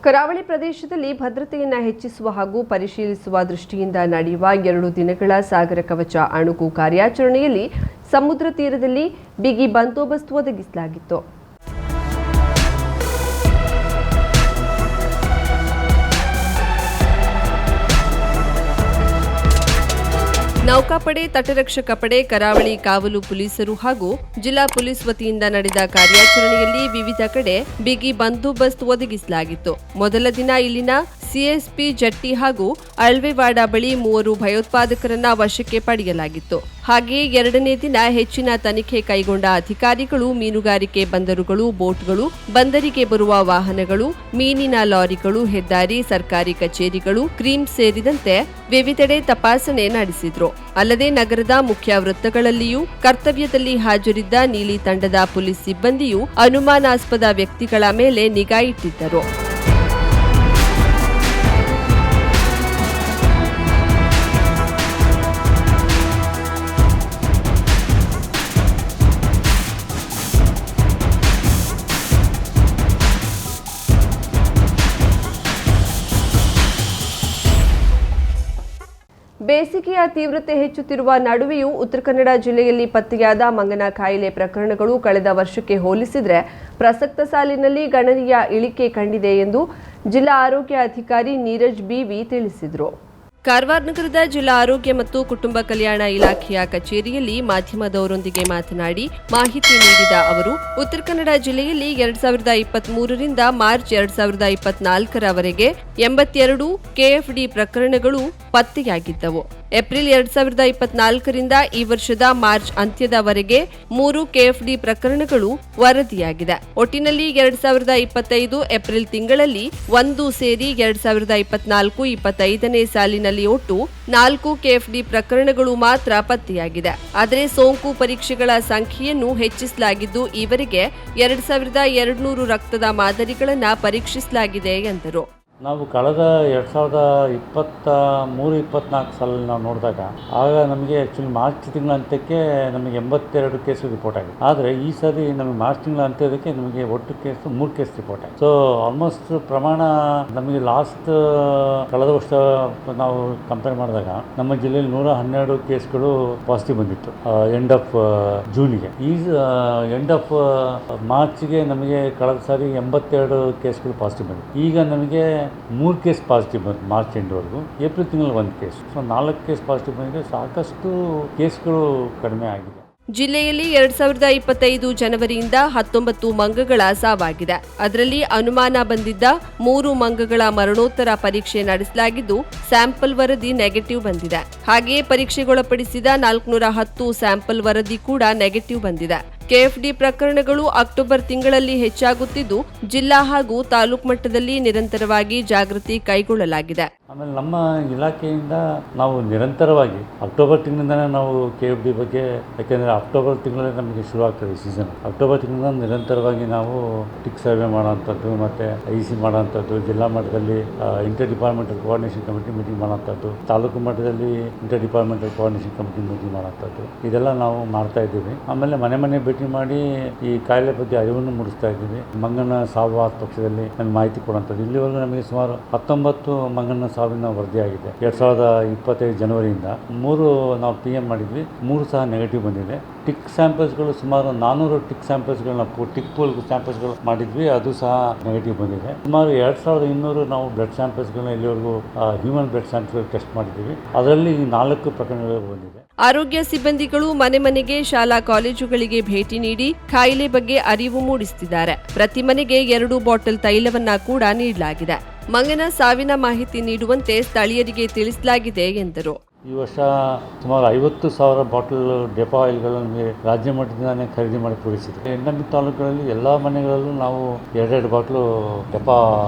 ಕರಾವಳಿ ಪ್ರದೇಶದಲ್ಲಿ ಭದ್ರತೆಯನ್ನು ಹೆಚ್ಚಿಸುವ ಹಾಗೂ ಪರಿಶೀಲಿಸುವ ದೃಷ್ಟಿಯಿಂದ ನಡೆಯುವ 2 ದಿನಗಳ ಸಾಗರ ಕವಚ ಅಣುಕು ಕಾರ್ಯಾಚರಣೆಯಲ್ಲಿ ಸಮುದ್ರ ತೀರದಲ್ಲಿ ಬಿಗಿ ಬಂದೋಬಸ್ತ್ ಒದಗಿಸಲಾಗಿತ್ತು. ನೌಕಾಪಡೆ, ತಟರಕ್ಷಕ ಪಡೆ, ಕರಾವಳಿ ಕಾವಲು ಪೊಲೀಸರು ಹಾಗೂ ಜಿಲ್ಲಾ ಪೊಲೀಸ್ ವತಿಯಿಂದ ನಡೆದ ಕಾರ್ಯಾಚರಣೆಯಲ್ಲಿ ವಿವಿಧ ಕಡೆ ಬಿಗಿ ಬಂದೋಬಸ್ತ್ ಒದಗಿಸಲಾಗಿತ್ತು. ಮೊದಲ ದಿನ ಇಲ್ಲಿನ ಸಿಎಸ್ಪಿ ಜಟ್ಟಿ ಹಾಗೂ ಅಳ್ವೆವಾಡ ಬಳಿ 3 ಭಯೋತ್ಪಾದಕರನ್ನ ವಶಕ್ಕೆ ಪಡೆಯಲಾಗಿತ್ತು. ಹಾಗೆಯೇ ಎರಡನೇ ದಿನ ಹೆಚ್ಚಿನ ತನಿಖೆ ಕೈಗೊಂಡ ಅಧಿಕಾರಿಗಳು ಮೀನುಗಾರಿಕೆ ಬಂದರುಗಳು, ಬೋಟ್ಗಳು, ಬಂದರಿಗೆ ಬರುವ ವಾಹನಗಳು, ಮೀನಿನ ಲಾರಿಗಳು, ಹೆದ್ದಾರಿ, ಸರ್ಕಾರಿ ಕಚೇರಿಗಳು, ಕ್ರೀಮ್ ಸೇರಿದಂತೆ ವಿವಿಧೆಡೆ ತಪಾಸಣೆ ನಡೆಸಿದ್ರು. ಅಲ್ಲದೆ ನಗರದ ಮುಖ್ಯ ವೃತ್ತಗಳಲ್ಲಿಯೂ ಕರ್ತವ್ಯದಲ್ಲಿ ಹಾಜರಿದ್ದ ನೀಲಿ ತಂಡದ ಪೊಲೀಸ್ ಸಿಬ್ಬಂದಿಯೂ ಅನುಮಾನಾಸ್ಪದ ವ್ಯಕ್ತಿಗಳ ಮೇಲೆ ನಿಗಾ ಇಟ್ಟಿದ್ದರು. ಬೇಸಿಗೆಯ ತೀವ್ರತೆ ಹೆಚ್ಚುತ್ತಿರುವ ನಡುವೆಯೂ ಉತ್ತರ ಕನ್ನಡ ಜಿಲ್ಲೆಯಲ್ಲಿ ಪತ್ತೆಯಾದ ಮಂಗನ ಕಾಯಿಲೆ ಪ್ರಕರಣಗಳು ಕಳೆದ ವರ್ಷಕ್ಕೆ ಹೋಲಿಸಿದರೆ ಪ್ರಸಕ್ತ ಸಾಲಿನಲ್ಲಿ ಗಣನೀಯ ಇಳಿಕೆ ಕಂಡಿದೆ ಎಂದು ಜಿಲ್ಲಾ ಆರೋಗ್ಯ ಅಧಿಕಾರಿ ನೀರಜ್ ಬಿವಿ ತಿಳಿಸಿದರು. ಕಾರವಾರ ನಗರದ ಜಿಲ್ಲಾ ಆರೋಗ್ಯ ಮತ್ತು ಕುಟುಂಬ ಕಲ್ಯಾಣ ಇಲಾಖೆಯ ಕಚೇರಿಯಲ್ಲಿ ಮಾಧ್ಯಮದವರೊಂದಿಗೆ ಮಾತನಾಡಿ ಮಾಹಿತಿ ನೀಡಿದ ಅವರು, ಉತ್ತರ ಕನ್ನಡ ಜಿಲ್ಲೆಯಲ್ಲಿ 2023 ರಿಂದ ಮಾರ್ಚ್ 2024ರವರೆಗೆ 82 ಕೆಎಫ್ಡಿ ಪ್ರಕರಣಗಳು ಪತ್ತೆಯಾಗಿದ್ದವು. ಏಪ್ರಿಲ್ 2024 ರಿಂದ ಈ ವರ್ಷದ ಮಾರ್ಚ್ ಅಂತ್ಯದವರೆಗೆ 3 ಕೆಎಫ್ಡಿ ಪ್ರಕರಣಗಳು ವರದಿಯಾಗಿದೆ. ಒಟ್ಟಿನಲ್ಲಿ 2025 ಏಪ್ರಿಲ್ ತಿಂಗಳಲ್ಲಿ 1 ಸೇರಿ 2024-25ನೇ ಸಾಲಿನಲ್ಲಿ ಒಟ್ಟು 4 ಕೆಎಫ್ಡಿ ಪ್ರಕರಣಗಳು ಮಾತ್ರ ಪತ್ತೆಯಾಗಿದೆ. ಆದರೆ ಸೋಂಕು ಪರೀಕ್ಷೆಗಳ ಸಂಖ್ಯೆಯನ್ನು ಹೆಚ್ಚಿಸಲಾಗಿದ್ದು ಈವರೆಗೆ 2200 ರಕ್ತದ ಮಾದರಿಗಳನ್ನು ಪರೀಕ್ಷಿಸಲಾಗಿದೆ ಎಂದರು. ನಾವು ಕಳೆದ 2023-24 ಸಾಲಲ್ಲಿ ನಾವು ನೋಡಿದಾಗ ಆಗ ನಮಗೆ ಆ್ಯಕ್ಚುಲಿ ಮಾರ್ಚ್ ತಿಂಗಳ ಅಂತ್ಯಕ್ಕೆ ನಮಗೆ 82 ಕೇಸ್ ರಿಪೋರ್ಟ್ ಆಗಿದೆ. ಆದರೆ ಈ ಸರಿ ನಮಗೆ ಮಾರ್ಚ್ ತಿಂಗಳ ಅಂತ್ಯದಕ್ಕೆ ನಮಗೆ ಒಟ್ಟು ಕೇಸ್ 3 ಕೇಸ್ ರಿಪೋರ್ಟ್ ಆಗಿದೆ. ಸೊ ಆಲ್ಮೋಸ್ಟ್ ಪ್ರಮಾಣ ನಮಗೆ ಲಾಸ್ಟ್ ಕಳೆದ ವರ್ಷ ನಾವು ಕಂಪೇರ್ ಮಾಡಿದಾಗ ನಮ್ಮ ಜಿಲ್ಲೆಯಲ್ಲಿ 112 ಕೇಸ್ಗಳು ಪಾಸಿಟಿವ್ ಬಂದಿತ್ತು ಎಂಡ್ ಆಫ್ ಜೂನಿಗೆ. ಈ ಎಂಡ್ ಆಫ್ ಮಾರ್ಚ್ಗೆ ನಮಗೆ ಕಳೆದ ಸಾರಿ 82 ಕೇಸ್ಗಳು ಪಾಸಿಟಿವ್ ಬಂದಿತ್ತು. ಈಗ ನಮಗೆ 3 ಕೇಸ್ ಪಾಸಿಟಿವ್ ಬಂತು ಮಾರ್ಚ್ ಎಂಡ್ವರೆಗೂ. ಏಪ್ರಿಲ್ ತಿಂಗಳಲ್ಲಿ 1 ಕೇಸ್. ಸೊ 4 ಕೇಸ್ ಪಾಸಿಟಿವ್ ಬಂದಿದೆ. ಸಾಕಷ್ಟು ಕೇಸ್ಗಳು ಕಡಿಮೆ ಆಗಿದೆ. ಜಿಲ್ಲೆಯಲ್ಲಿ 2025 ಜನವರಿಯಿಂದ 19 ಮಂಗಗಳ ಸಾವಾಗಿದೆ. ಅದರಲ್ಲಿ ಅನುಮಾನ ಬಂದಿದ್ದ 3 ಮಂಗಗಳ ಮರಣೋತ್ತರ ಪರೀಕ್ಷೆ ನಡೆಸಲಾಗಿದ್ದು ಸ್ಯಾಂಪಲ್ ವರದಿ ನೆಗೆಟಿವ್ ಬಂದಿದೆ. ಹಾಗೆಯೇ ಪರೀಕ್ಷೆಗೊಳಪಡಿಸಿದ 410 ಸ್ಯಾಂಪಲ್ ವರದಿ ಕೂಡ ನೆಗೆಟಿವ್ ಬಂದಿದೆ. ಕೆಎಫ್ಡಿ ಪ್ರಕರಣಗಳು ಅಕ್ಟೋಬರ್ ತಿಂಗಳಲ್ಲಿ ಹೆಚ್ಚಾಗುತ್ತಿದ್ದು ಜಿಲ್ಲಾ ಹಾಗೂ ತಾಲೂಕು ಮಟ್ಟದಲ್ಲಿ ನಿರಂತರವಾಗಿ ಜಾಗೃತಿ ಕೈಗೊಳ್ಳಲಾಗಿದೆ. ಆಮೇಲೆ ನಮ್ಮ ಇಲಾಖೆಯಿಂದ ನಾವು ನಿರಂತರವಾಗಿ ಅಕ್ಟೋಬರ್ ತಿಂಗಳಿಂದನೇ ನಾವು ಕೆಎಫ್ಡಿ ಬಗ್ಗೆ, ಯಾಕೆಂದರೆ ಅಕ್ಟೋಬರ್ ತಿಂಗಳಲ್ಲೇ ನಮಗೆ ಶುರು ಆಗ್ತದೆ ಸೀಸನ್. ಅಕ್ಟೋಬರ್ ತಿಂಗಳಿಂದ ನಿರಂತರವಾಗಿ ನಾವು ಟಿಕ್ ಸರ್ವೆ ಮಾಡೋವಂಥದ್ದು ಮತ್ತು IC ಮಾಡೋವಂಥದ್ದು, ಜಿಲ್ಲಾ ಮಟ್ಟದಲ್ಲಿ inter departmental coordination committee meeting ಮಾಡೋವಂಥದ್ದು, ತಾಲೂಕು ಮಟ್ಟದಲ್ಲಿ inter departmental coordination committee meeting ಮಾಡೋವಂಥದ್ದು, ಇದೆಲ್ಲ ನಾವು ಮಾಡ್ತಾ ಇದ್ದೀವಿ. ಆಮೇಲೆ ಮನೆ ಮನೆ ಭೇಟಿ ಮಾಡಿ ಈ ಕಾಯಿಲೆ ಬಗ್ಗೆ ಅರಿವನ್ನು ಮೂಡಿಸ್ತಾ ಇದ್ದೀವಿ. ಮಂಗನ ಸಾವು ಆದ ಪಕ್ಷದಲ್ಲಿ ನಮಗೆ ಮಾಹಿತಿ ಕೊಡುವಂಥದ್ದು. ಇಲ್ಲಿವರೆಗೂ ನಮಗೆ ಸುಮಾರು 19 ಮಂಗನ ಸಾವಿನ ವರದಿಯಾಗಿದೆ. 2025 ಜನವರಿಯಿಂದ 3 ನಾವು PM ಮಾಡಿದ್ವಿ. 3 ಸಹ ನೆಗೆಟಿವ್ ಬಂದಿದೆ. ಟಿಕ್ ಸ್ಯಾಂಪಲ್ಸ್ಗಳು ಸುಮಾರು 400 ಟಿಕ್ ಸ್ಯಾಂಪಲ್ಸ್ಗಳನ್ನ ಟಿಕ್ ಪೂಲ್ ಸ್ಯಾಂಪಲ್ಸ್ಗಳು ಮಾಡಿದ್ವಿ. ಅದು ಸಹ ನೆಗೆಟಿವ್ ಬಂದಿದೆ. ಸುಮಾರು 2200 ನಾವು ಬ್ಲಡ್ ಸ್ಯಾಂಪಲ್ಸ್ಗಳನ್ನ ಇಲ್ಲಿವರೆಗೂ ಹ್ಯೂಮನ್ ಬ್ಲಡ್ ಸ್ಯಾಂಪಲ್ಸ್ ಟೆಸ್ಟ್ ಮಾಡಿದ್ದೀವಿ. ಅದರಲ್ಲಿ 4 ಪ್ರಕರಣಗಳು ಬಂದಿದೆ. ಆರೋಗ್ಯ ಸಿಬ್ಬಂದಿಗಳು ಮನೆ ಮನೆಗೆ, ಶಾಲಾ ಕಾಲೇಜುಗಳಿಗೆ ಭೇಟಿ ನೀಡಿ ಕಾಯಿಲೆ ಬಗ್ಗೆ ಅರಿವು ಮೂಡಿಸುತ್ತಿದ್ದಾರೆ. ಪ್ರತಿ ಮನೆಗೆ 2 ಬಾಟಲ್ ತೈಲವನ್ನ ಕೂಡ ನೀಡಲಾಗಿದೆ. ಮಂಗನ ಸಾವಿನ ಮಾಹಿತಿ ನೀಡುವಂತೆ ಸ್ಥಳೀಯರಿಗೆ ತಿಳಿಸಲಾಗಿದೆ ಎಂದರು. ಈ ವರ್ಷ ಸುಮಾರು 50,000 ಬಾಟಲ್ ಡೆಪೋ ಆಯಿಲ್ಗಳನ್ನು ನಮಗೆ ರಾಜ್ಯ ಮಟ್ಟದಿಂದಾನೇ ಖರೀದಿ ಮಾಡಿ ಪೂರೈಸಿದೆ. NMB ತಾಲೂಕುಗಳಲ್ಲಿ ಎಲ್ಲ ಮನೆಗಳಲ್ಲೂ ನಾವು 2 ಬಾಟ್ಲು ಡೆಪೋ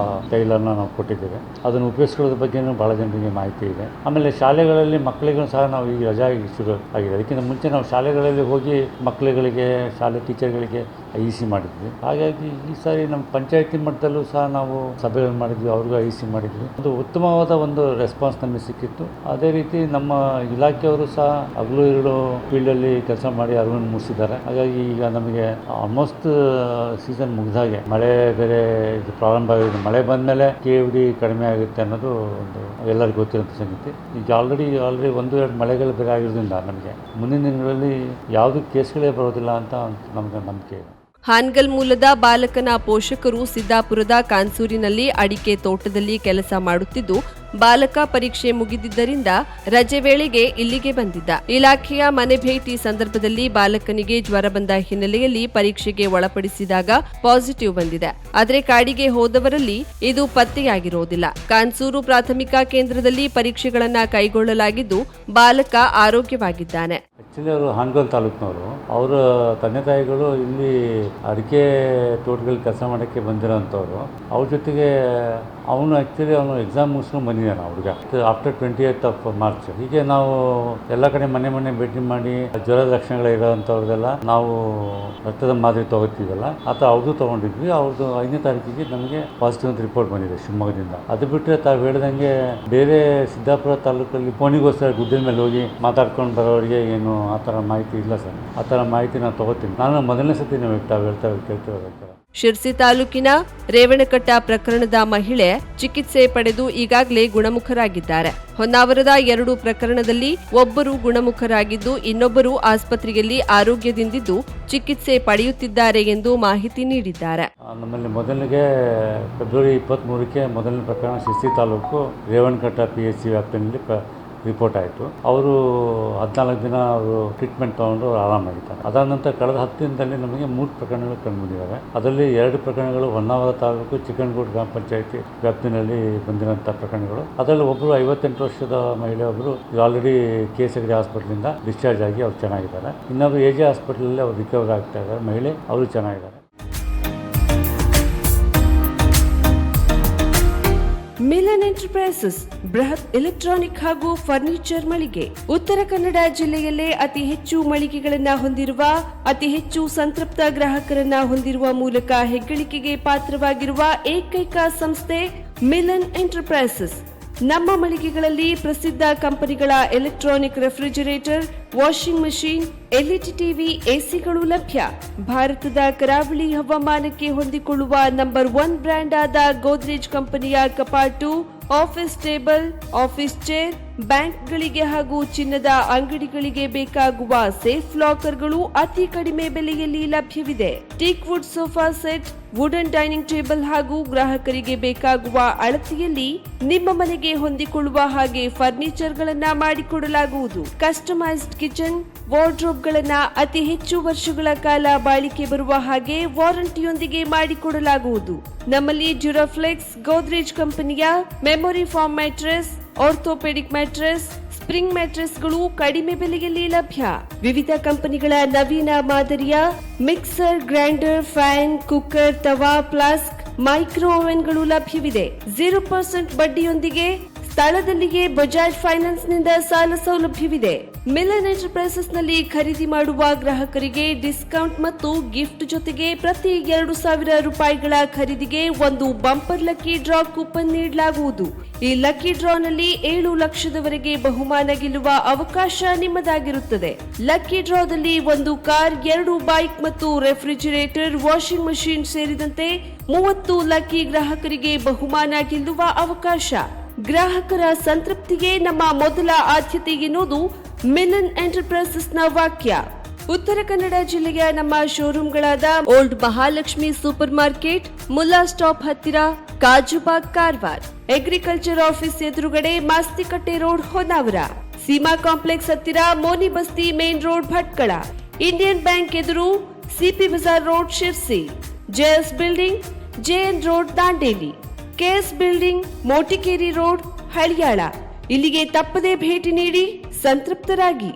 ತೈಲನ್ನು ನಾವು ಕೊಟ್ಟಿದ್ದೇವೆ. ಅದನ್ನು ಉಪಯೋಗಿಸ್ಕೊಳ್ಳೋದ್ರ ಬಗ್ಗೆಯೂ ಭಾಳ ಜನರಿಗೆ ಮಾಹಿತಿ ಇದೆ. ಆಮೇಲೆ ಶಾಲೆಗಳಲ್ಲಿ ಮಕ್ಕಳಿಗೂ ಸಹ ನಾವು ಈಗ ರಜಾ ಶುರು ಆಗಿದೆ. ಅದಕ್ಕಿಂತ ಮುಂಚೆ ನಾವು ಶಾಲೆಗಳಲ್ಲಿ ಹೋಗಿ ಮಕ್ಕಳುಗಳಿಗೆ, ಶಾಲೆ ಟೀಚರ್ಗಳಿಗೆ IEC ಮಾಡಿದ್ವಿ. ಹಾಗಾಗಿ ಈ ಸಾರಿ ನಮ್ಮ ಪಂಚಾಯತಿ ಮಟ್ಟದಲ್ಲೂ ಸಹ ನಾವು ಸಭೆಗಳನ್ನು ಮಾಡಿದ್ವಿ, ಅವ್ರಿಗೂ IEC ಮಾಡಿದ್ವಿ. ಒಂದು ಉತ್ತಮವಾದ ಒಂದು ರೆಸ್ಪಾನ್ಸ್ ನಮಗೆ ಸಿಕ್ಕಿತ್ತು. ಅದೇ ರೀತಿ ನಮ್ಮ ಇಲಾಖೆಯವರು ಸಹ ಹಗಲು ಇರುಳು ಫೀಲ್ಡಲ್ಲಿ ಕೆಲಸ ಮಾಡಿ ಅರಿವನ್ನು ಮೂಡಿಸಿದ್ದಾರೆ. ಹಾಗಾಗಿ ಈಗ ನಮಗೆ ಆಲ್ಮೋಸ್ಟ್ ಸೀಸನ್ ಮುಗಿದಾಗೆ, ಮಳೆ ಬೇರೆ ಇದು ಪ್ರಾರಂಭ ಆಗಿದೆ. ಮಳೆ ಬಂದಮೇಲೆ KFD ಕಡಿಮೆ ಆಗುತ್ತೆ ಅನ್ನೋದು ಒಂದು ಎಲ್ಲರಿಗೂ ಗೊತ್ತಿರೋಂಥ ಸಂಗತಿ. ಈಗ ಆಲ್ರೆಡಿ 1-2 ಮಳೆಗಳು ಬೇರೆ ಆಗಿರೋದ್ರಿಂದ ನಮಗೆ ಮುಂದಿನ ದಿನಗಳಲ್ಲಿ ಯಾವುದೇ ಕೇಸ್ಗಳೇ ಬರೋದಿಲ್ಲ ಅಂತ ನಮಗೆ ನಂಬಿಕೆ ಇದೆ. ಹಾನ್ಗಲ್ ಮೂಲದ ಬಾಲಕನ ಪೋಷಕರು ಸಿದ್ದಾಪುರದ ಕಾನ್ಸೂರಿನಲ್ಲಿ ಅಡಿಕೆ ತೋಟದಲ್ಲಿ ಕೆಲಸ ಮಾಡುತ್ತಿದ್ದು, ಬಾಲಕ ಪರೀಕ್ಷೆ ಮುಗಿದಿದ್ದರಿಂದ ರಜೆ ವೇಳೆಗೆ ಇಲ್ಲಿಗೆ ಬಂದಿದ್ದ. ಇಲಾಖೆಯ ಮನೆ ಭೇಟಿ ಸಂದರ್ಭದಲ್ಲಿ ಬಾಲಕನಿಗೆ ಜ್ವರ ಬಂದ ಹಿನ್ನೆಲೆಯಲ್ಲಿ ಪರೀಕ್ಷೆಗೆ ಒಳಪಡಿಸಿದಾಗ ಪಾಸಿಟಿವ್ ಬಂದಿದೆ. ಆದರೆ ಕಾಡಿಗೆ ಹೋದವರಲ್ಲಿ ಇದು ಪತ್ತೆಯಾಗಿರುವುದಿಲ್ಲ. ಕಾನ್ಸೂರು ಪ್ರಾಥಮಿಕ ಕೇಂದ್ರದಲ್ಲಿ ಪರೀಕ್ಷೆಗಳನ್ನ ಕೈಗೊಳ್ಳಲಾಗಿದ್ದು, ಬಾಲಕ ಆರೋಗ್ಯವಾಗಿದ್ದಾನೆ. ಆ್ಯಕ್ಚುಲಿ ಅವರು ಹಾನಗಲ್ ತಾಲೂಕಿನವರು. ಅವರ ತಂದೆ ತಾಯಿಗಳು ಇಲ್ಲಿ ಅಡಿಕೆ ತೋಟಗಳಲ್ಲಿ ಕೆಲಸ ಮಾಡೋಕ್ಕೆ ಬಂದಿರೋಂಥವ್ರು. ಅವ್ರ ಜೊತೆಗೆ ಅವನು ಎಕ್ಸಾಮ್ ಮುಗಿಸ್ಕೊಂಡು ಬಂದಿದ್ದಾನೆ ಹುಡುಗ. After 28th March. ಹೀಗೆ ನಾವು ಎಲ್ಲ ಕಡೆ ಮನೆ ಭೇಟಿ ಮಾಡಿ ಜ್ವರದ ಲಕ್ಷಣಗಳಿರೋಂಥವ್ರದೆಲ್ಲ ನಾವು ರಕ್ತದ ಮಾದರಿ ತೊಗೋತೀವಲ್ಲ, ಅವ್ರದ್ದು ತೊಗೊಂಡಿದ್ವಿ. ಅವ್ರದ್ದು 5ನೇ ತಾರೀಕಿಗೆ ನಮಗೆ ಪಾಸಿಟಿವ್ ಅಂತ ರಿಪೋರ್ಟ್ ಬಂದಿದೆ ಶಿವಮೊಗ್ಗದಿಂದ. ಅದು ಬಿಟ್ಟರೆ ತಾವು ಹೇಳ್ದಂಗೆ ಬೇರೆ ಸಿದ್ದಾಪುರ ತಾಲೂಕಲ್ಲಿ ಫೋನಿಗೋಸ್ಕರ ಗುಡ್ಡದ ಮೇಲೆ ಹೋಗಿ ಮಾತಾಡ್ಕೊಂಡು ಬರೋರಿಗೆ ಏನು ಆ ಥರ ಮಾಹಿತಿ ಇಲ್ಲ ಸರ್. ಆ ಥರ ಮಾಹಿತಿ ನಾನು ತೊಗೋತೀನಿ. ನಾನು ಮೊದಲನೇ ಸತಿ ನಾವು ಕೇಳ್ತಿರೋದು. ಶಿರ್ಸಿ ತಾಲೂಕಿನ ರೇವಣಕಟ್ಟ ಪ್ರಕರಣದ ಮಹಿಳೆ ಚಿಕಿತ್ಸೆ ಪಡೆದು ಈಗಾಗಲೇ ಗುಣಮುಖರಾಗಿದ್ದಾರೆ. ಹೊನ್ನಾವರದ 2 ಪ್ರಕರಣದಲ್ಲಿ ಒಬ್ಬರು ಗುಣಮುಖರಾಗಿದ್ದು, ಇನ್ನೊಬ್ಬರು ಆಸ್ಪತ್ರೆಯಲ್ಲಿ ಆರೋಗ್ಯದಿಂದಿದ್ದು ಚಿಕಿತ್ಸೆ ಪಡೆಯುತ್ತಿದ್ದಾರೆ ಎಂದು ಮಾಹಿತಿ ನೀಡಿದ್ದಾರೆ. ನಮ್ಮಲ್ಲಿ ಮೊದಲಿಗೆ ಫೆಬ್ರವರಿ 23ಕ್ಕೆ ಮೊದಲನೇ ಪ್ರಕರಣ ಶಿರ್ಸಿ ತಾಲೂಕು ರೇವಣಕಟ್ಟ PHC ವ್ಯಾಪ್ತಿಯಲ್ಲಿ ರಿಪೋರ್ಟ್ ಆಯಿತು. ಅವರು 14 ದಿನ ಅವರು ಟ್ರೀಟ್ಮೆಂಟ್ ತೊಗೊಂಡು ಆರಾಮಾಗಿದ್ದಾರೆ. ಅದಾದ ನಂತರ ಕಳೆದ 10 ದಿನದಲ್ಲಿ ನಮಗೆ 3 ಪ್ರಕರಣಗಳು ಕಂಡುಬಂದಿದ್ದಾವೆ. ಅದರಲ್ಲಿ 2 ಪ್ರಕರಣಗಳು ಹೊನ್ನಾವರ ತಾಲೂಕು ಚಿಕ್ಕನಗೂಡು ಗ್ರಾಮ ಪಂಚಾಯಿತಿ ವ್ಯಾಪ್ತಿನಲ್ಲಿ ಬಂದಿರೋಂಥ ಪ್ರಕರಣಗಳು. ಅದರಲ್ಲಿ ಒಬ್ಬರು 58 ವರ್ಷದ ಮಹಿಳೆ ಒಬ್ಬರು ಆಲ್ರೆಡಿ KSHD ಹಾಸ್ಪಿಟಲಿಂದ ಡಿಸ್ಚಾರ್ಜ್ ಆಗಿ ಅವ್ರು ಚೆನ್ನಾಗಿದ್ದಾರೆ. ಇನ್ನೊಬ್ಬರು AJ ಹಾಸ್ಪಿಟಲಲ್ಲಿ ಅವ್ರು ರಿಕವರ್ ಆಗ್ತಾ ಇದ್ದಾರೆ ಮಹಿಳೆ, ಅವರು ಚೆನ್ನಾಗಿದ್ದಾರೆ. ಮಿಲನ್ ಎಂಟರ್ಪ್ರೈಸಸ್ ಬೃಹತ್ ಎಲೆಕ್ಟ್ರಾನಿಕ್ ಹಾಗೂ ಫರ್ನಿಚರ್ ಮಳಿಗೆ. ಉತ್ತರ ಕನ್ನಡ ಜಿಲ್ಲೆಯಲ್ಲೇ ಅತಿ ಹೆಚ್ಚು ಮಳಿಗೆಗಳನ್ನ ಹೊಂದಿರುವ, ಅತಿ ಹೆಚ್ಚು ಸಂತೃಪ್ತ ಗ್ರಾಹಕರನ್ನ ಹೊಂದಿರುವ ಮೂಲಕ ಹೆಗ್ಗಳಿಕೆಗೆ ಪಾತ್ರವಾಗಿರುವ ಏಕೈಕ ಸಂಸ್ಥೆ ಮಿಲನ್ ಎಂಟರ್ಪ್ರೈಸಸ್. ನಮ್ಮ ಮಳಿಗೆಗಳಲ್ಲಿ ಪ್ರಸಿದ್ಧ ಕಂಪನಿಗಳ electronic refrigerator, washing machine, LED TV, ACಗಳು ಲಭ್ಯ. ಭಾರತದ ಕರಾವಳಿ ಹವಾಮಾನಕ್ಕೆ ಹೊಂದಿಕೊಳ್ಳುವ ನಂಬರ್ 1 ಬ್ರ್ಯಾಂಡ್ ಆದ ಗೋದ್ರೇಜ್ ಕಂಪನಿಯ ಕಪಾಟು, ಆಫೀಸ್ ಟೇಬಲ್, ಆಫೀಸ್ ಚೇರ್, ಬ್ಯಾಂಕ್ಗಳಿಗೆ ಹಾಗೂ ಚಿನ್ನದ ಅಂಗಡಿಗಳಿಗೆ ಬೇಕಾಗುವ ಸೇಫ್ ಲಾಕರ್ಗಳು ಅತಿ ಕಡಿಮೆ ಬೆಲೆಯಲ್ಲಿ ಲಭ್ಯವಿದೆ. Teak wood sofa set, wooden dining table ಹಾಗೂ ಗ್ರಾಹಕರಿಗೆ ಬೇಕಾಗುವ ಅಳತೆಯಲ್ಲಿ ನಿಮ್ಮ ಮನೆಗೆ ಹೊಂದಿಕೊಳ್ಳುವ ಹಾಗೆ ಫರ್ನಿಚರ್ಗಳನ್ನ ಮಾಡಿಕೊಡಲಾಗುವುದು. ಕಸ್ಟಮೈಸ್ಡ್ ಕಿಚನ್, ವಾರ್ಡ್ರೋಬ್ಗಳನ್ನ ಅತಿ ಹೆಚ್ಚು ವರ್ಷಗಳ ಕಾಲ ಬಾಳಿಕೆ ಬರುವ ಹಾಗೆ ವಾರಂಟಿಯೊಂದಿಗೆ ಮಾಡಿಕೊಡಲಾಗುವುದು. ನಮ್ಮಲ್ಲಿ ಡ್ಯೂರಾಫ್ಲೆಕ್ಸ್, ಗೋದ್ರೇಜ್ ಕಂಪನಿಯ memory foam mattress, orthopedic mattress, spring ಮ್ಯಾಟ್ರೆಸ್ಗಳು ಕಡಿಮೆ ಬೆಲೆಯಲ್ಲಿ ಲಭ್ಯ. ವಿವಿಧ ಕಂಪನಿಗಳ ನವೀನ ಮಾದರಿಯ mixer, grinder, fan, cooker, tawa, flask, micro ಓವೆನ್ಗಳು ಲಭ್ಯವಿದೆ. 0% ಬಡ್ಡಿಯೊಂದಿಗೆ ಸ್ಥಳದಲ್ಲಿಯೇ ಬಜಾಜ್ ಫೈನಾನ್ಸ್ ನಿಂದ ಸಾಲ ಸೌಲಭ್ಯವಿದೆ. ಮಿಲನ್ ಎಂಟರ್ಪ್ರೈಸಸ್ ನಲ್ಲಿ ಖರೀದಿ ಮಾಡುವ ಗ್ರಾಹಕರಿಗೆ ಡಿಸ್ಕೌಂಟ್ ಮತ್ತು ಗಿಫ್ಟ್ ಜೊತೆಗೆ ಪ್ರತಿ 2,000 ರೂಪಾಯಿಗಳ ಖರೀದಿಗೆ ಒಂದು ಬಂಪರ್ ಲಕ್ಕಿ ಡ್ರಾ ಕೂಪನ್ ನೀಡಲಾಗುವುದು. ಈ ಲಕ್ಕಿ ಡ್ರಾನಲ್ಲಿ 7 ಲಕ್ಷದವರೆಗೆ ಬಹುಮಾನ ಗೆಲ್ಲುವ ಅವಕಾಶ ನಿಮ್ಮದಾಗಿರುತ್ತದೆ. ಲಕ್ಕಿ ಡ್ರಾದಲ್ಲಿ 1 ಕಾರ್, 2 ಬೈಕ್ ಮತ್ತು ರೆಫ್ರಿಜರೇಟರ್, ವಾಷಿಂಗ್ ಮಷೀನ್ ಸೇರಿದಂತೆ 30 ಲಕ್ಕಿ ಗ್ರಾಹಕರಿಗೆ ಬಹುಮಾನ ಗೆಲ್ಲುವ ಅವಕಾಶ. ಗ್ರಾಹಕರ ಸಂತೃಪ್ತಿಗೆ ನಮ್ಮ ಮೊದಲ ಆದ್ಯತೆ ಎನ್ನುವುದು ಮಿಲನ್ ಎಂಟರ್ಪ್ರೈಸಸ್ನ ವಾಕ್ಯ. ಉತ್ತರ ಕನ್ನಡ ಜಿಲ್ಲೆಯ ನಮ್ಮ ಶೋರೂಮ್ಗಳಾದ old Mahalakshmi super market, Mulla stop ಹತ್ತಿರ, ಕಾಜುಬಾಗ್ ಕಾರವಾರ, ಅಗ್ರಿಕಲ್ಚರ್ ಆಫೀಸ್ ಎದುರುಗಡೆ ಮಾಸ್ತಿಕಟ್ಟೆ ರೋಡ್ ಹೊನ್ನಾವರ, ಸೀಮಾ ಕಾಂಪ್ಲೆಕ್ಸ್ ಹತ್ತಿರ Moni Basti main road Bhatkal, Indian bank ಎದುರು CP Bazar road Sirsi, JS building, JN road Dandeli, KS building, Motikeri road Haliyal. ಇಲ್ಲಿಗೆ ತಪ್ಪದೇ ಭೇಟಿ ನೀಡಿ ಸಂತೃಪ್ತರಾಗಿ.